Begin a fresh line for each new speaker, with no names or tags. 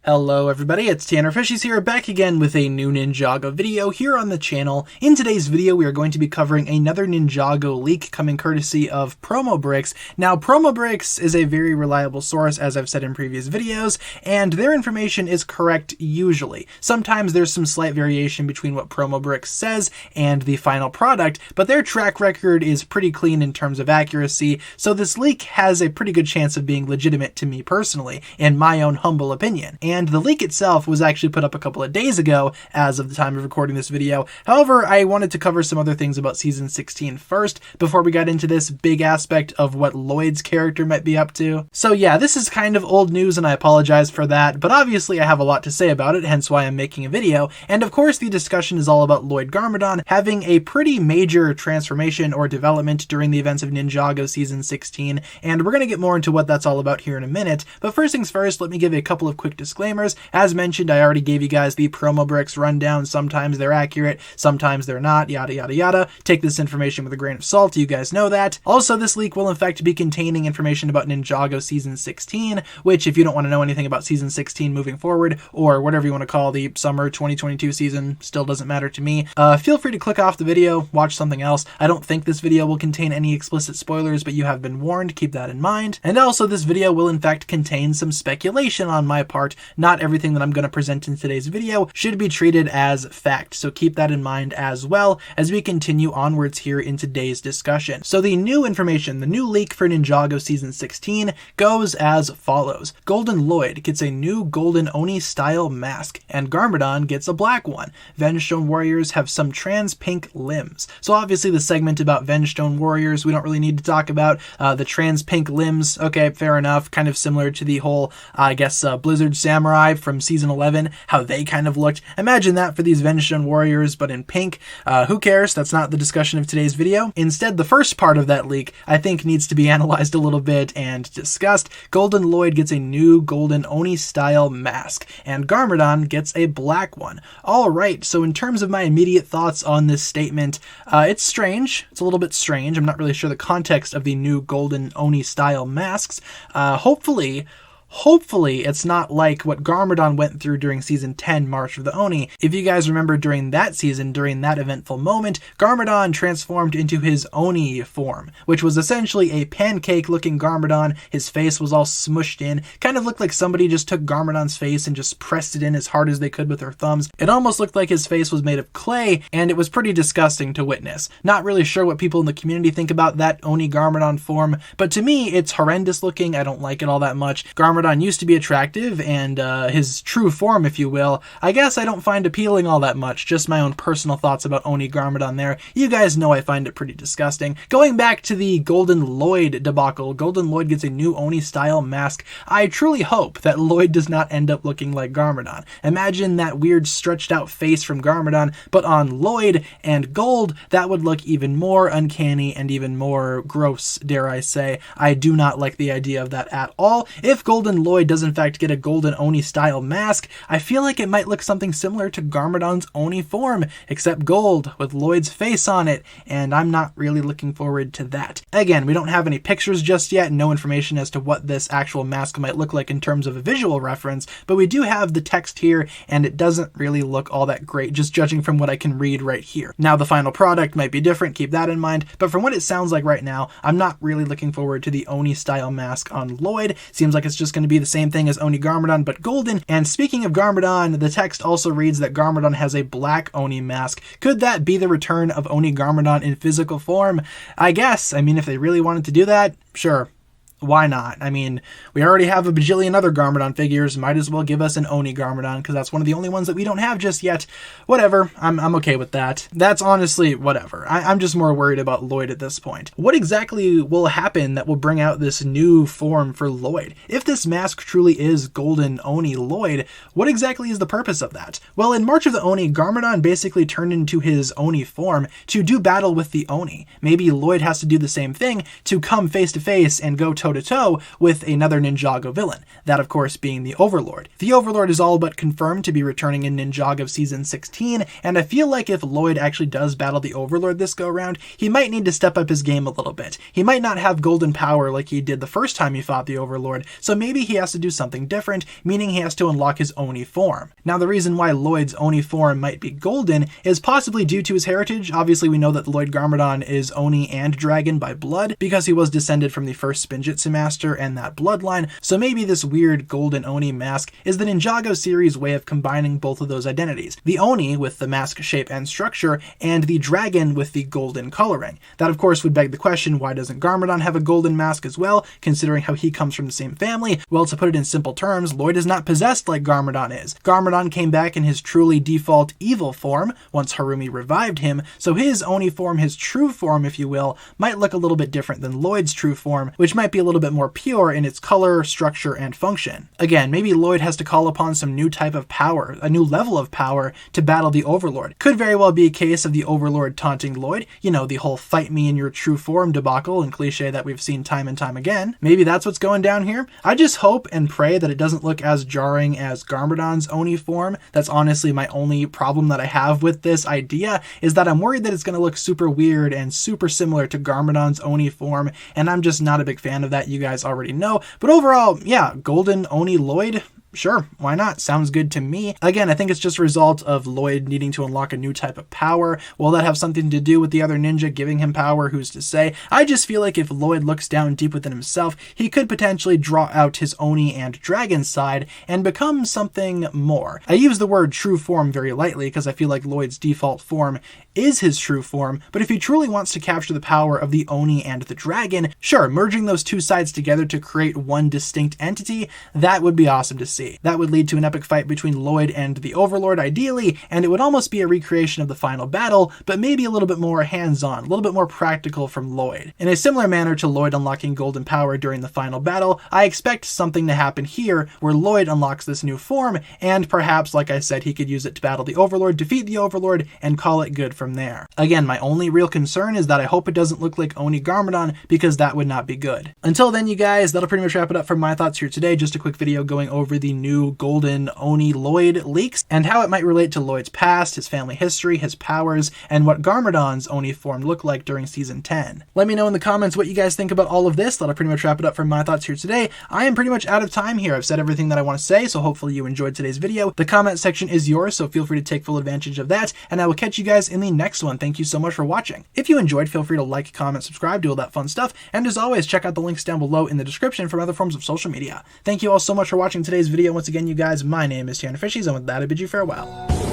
Hello everybody, it's TannerFishies here, back again with a new Ninjago video here on the channel. In today's video, we are going to be covering another Ninjago leak coming courtesy of Promobricks. Now, Promobricks is a very reliable source, as I've said in previous videos, and their information is correct usually. Sometimes there's some slight variation between what Promobricks says and the final product, but their track record is pretty clean in terms of accuracy, so this leak has a pretty good chance of being legitimate to me personally, in my own humble opinion. And the leak itself was actually put up a couple of days ago as of the time of recording this video. However, I wanted to cover some other things about Season 16 first before we got into this big aspect of what Lloyd's character might be up to. So yeah, this is kind of old news and I apologize for that, but obviously I have a lot to say about it, hence why I'm making a video. And of course the discussion is all about Lloyd Garmadon having a pretty major transformation or development during the events of Ninjago Season 16, and we're going to get more into what that's all about here in a minute. But first things first, let me give a couple of quick disclaimers. As mentioned, I already gave you guys the Promobricks rundown. Sometimes they're accurate, sometimes they're not, yada yada yada. Take this information with a grain of salt, you guys know that. Also, this leak will in fact be containing information about Ninjago Season 16, which if you don't want to know anything about Season 16 moving forward, or whatever you want to call the summer 2022 season, still doesn't matter to me, feel free to click off the video, watch something else. I don't think this video will contain any explicit spoilers, but you have been warned, keep that in mind. And also, this video will in fact contain some speculation on my part. Not everything that I'm going to present in today's video should be treated as fact, so keep that in mind as well as we continue onwards here in today's discussion. So the new information, the new leak for Ninjago Season 16 goes as follows. Golden Lloyd gets a new Golden Oni style mask, and Garmadon gets a black one. Vengestone warriors have some trans pink limbs. So obviously the segment about Vengestone warriors we don't really need to talk about. The trans pink limbs, okay, fair enough, kind of similar to the whole, I guess, Blizzard Samurai from Season 11, how they kind of looked. Imagine that for these Vengestone warriors, but in pink. Who cares? That's not the discussion of today's video. Instead, the first part of that leak, I think, needs to be analyzed a little bit and discussed. Golden Lloyd gets a new Golden Oni style mask, and Garmadon gets a black one. Alright, so in terms of my immediate thoughts on this statement, it's strange. It's a little bit strange. I'm not really sure the context of the new Golden Oni style masks. Hopefully, it's not like what Garmadon went through during Season 10, March of the Oni. If you guys remember during that season, during that eventful moment, Garmadon transformed into his Oni form, which was essentially a pancake-looking Garmadon. His face was all smushed in. Kind of looked like somebody just took Garmadon's face and just pressed it in as hard as they could with their thumbs. It almost looked like his face was made of clay, and it was pretty disgusting to witness. Not really sure what people in the community think about that Oni Garmadon form, but to me, it's horrendous looking. I don't like it all that much. Garmadon used to be attractive, and his true form, if you will, I guess I don't find appealing all that much. Just my own personal thoughts about Oni Garmadon there. You guys know I find it pretty disgusting. Going back to the Golden Lloyd debacle, Golden Lloyd gets a new Oni style mask. I truly hope that Lloyd does not end up looking like Garmadon. Imagine that weird stretched out face from Garmadon, but on Lloyd and gold, that would look even more uncanny and even more gross, dare I say. I do not like the idea of that at all. If Golden Lloyd does in fact get a Golden Oni style mask, I feel like it might look something similar to Garmadon's Oni form, except gold with Lloyd's face on it, and I'm not really looking forward to that. Again, we don't have any pictures just yet, no information as to what this actual mask might look like in terms of a visual reference, but we do have the text here, and it doesn't really look all that great, just judging from what I can read right here. Now, the final product might be different, keep that in mind, but from what it sounds like right now, I'm not really looking forward to the Oni style mask on Lloyd. Seems like it's just going to be the same thing as Oni Garmadon, but golden. And speaking of Garmadon, the text also reads that Garmadon has a black Oni mask. Could that be the return of Oni Garmadon in physical form? I guess. I mean, if they really wanted to do that, sure. Why not? I mean, we already have a bajillion other Garmadon figures. Might as well give us an Oni Garmadon, because that's one of the only ones that we don't have just yet. Whatever. I'm okay with that. That's honestly whatever. I'm just more worried about Lloyd at this point. What exactly will happen that will bring out this new form for Lloyd? If this mask truly is Golden Oni Lloyd, what exactly is the purpose of that? Well, in March of the Oni, Garmadon basically turned into his Oni form to do battle with the Oni. Maybe Lloyd has to do the same thing to come face to face and go toe toe-to-toe with another Ninjago villain, that of course being the Overlord. The Overlord is all but confirmed to be returning in Ninjago Season 16, and I feel like if Lloyd actually does battle the Overlord this go-around, he might need to step up his game a little bit. He might not have golden power like he did the first time he fought the Overlord, so maybe he has to do something different, meaning he has to unlock his Oni form. Now the reason why Lloyd's Oni form might be golden is possibly due to his heritage. Obviously we know that Lloyd Garmadon is Oni and dragon by blood, because he was descended from the first Spinjitzu master and that bloodline, so maybe this weird golden Oni mask is the Ninjago series way of combining both of those identities. The Oni with the mask shape and structure, and the dragon with the golden coloring. That of course would beg the question, why doesn't Garmadon have a golden mask as well, considering how he comes from the same family? Well, to put it in simple terms, Lloyd is not possessed like Garmadon is. Garmadon came back in his truly default evil form once Harumi revived him, so his Oni form, his true form if you will, might look a little bit different than Lloyd's true form, which might be a little bit more pure in its color, structure, and function. Again, maybe Lloyd has to call upon some new type of power, a new level of power, to battle the Overlord. Could very well be a case of the Overlord taunting Lloyd, you know, the whole fight me in your true form debacle and cliche that we've seen time and time again. Maybe that's what's going down here. I just hope and pray that it doesn't look as jarring as Garmadon's Oni form. That's honestly my only problem that I have with this idea, is that I'm worried that it's going to look super weird and super similar to Garmadon's Oni form, and I'm just not a big fan of that, you guys already know. But overall, yeah, golden Oni Lloyd, sure, why not? Sounds good to me. Again, I think it's just a result of Lloyd needing to unlock a new type of power. Will that have something to do with the other ninja giving him power? Who's to say? I just feel like if Lloyd looks down deep within himself, he could potentially draw out his Oni and dragon side and become something more. I use the word true form very lightly because I feel like Lloyd's default form is his true form, but if he truly wants to capture the power of the Oni and the dragon, sure, merging those two sides together to create one distinct entity, that would be awesome to see. That would lead to an epic fight between Lloyd and the Overlord ideally, and it would almost be a recreation of the final battle, but maybe a little bit more hands-on, a little bit more practical from Lloyd. In a similar manner to Lloyd unlocking golden power during the final battle, I expect something to happen here where Lloyd unlocks this new form, and perhaps, like I said, he could use it to battle the Overlord, defeat the Overlord, and call it good from there. Again, my only real concern is that I hope it doesn't look like Oni Garmadon, because that would not be good. Until then, you guys, that'll pretty much wrap it up for my thoughts here today. Just a quick video going over the new golden Oni Lloyd leaks and how it might relate to Lloyd's past, his family history, his powers, and what Garmadon's Oni form looked like during Season 10. Let me know in the comments what you guys think about all of this. That'll pretty much wrap it up for my thoughts here today. I am pretty much out of time here. I've said everything that I want to say, so hopefully you enjoyed today's video. The comment section is yours, so feel free to take full advantage of that, and I will catch you guys in the next one. Thank you so much for watching. If you enjoyed, feel free to like, comment, subscribe, do all that fun stuff, and as always, check out the links down below in the description for other forms of social media. Thank you all so much for watching today's video. Once again, you guys, my name is TannerFishies, and with that, I bid you farewell.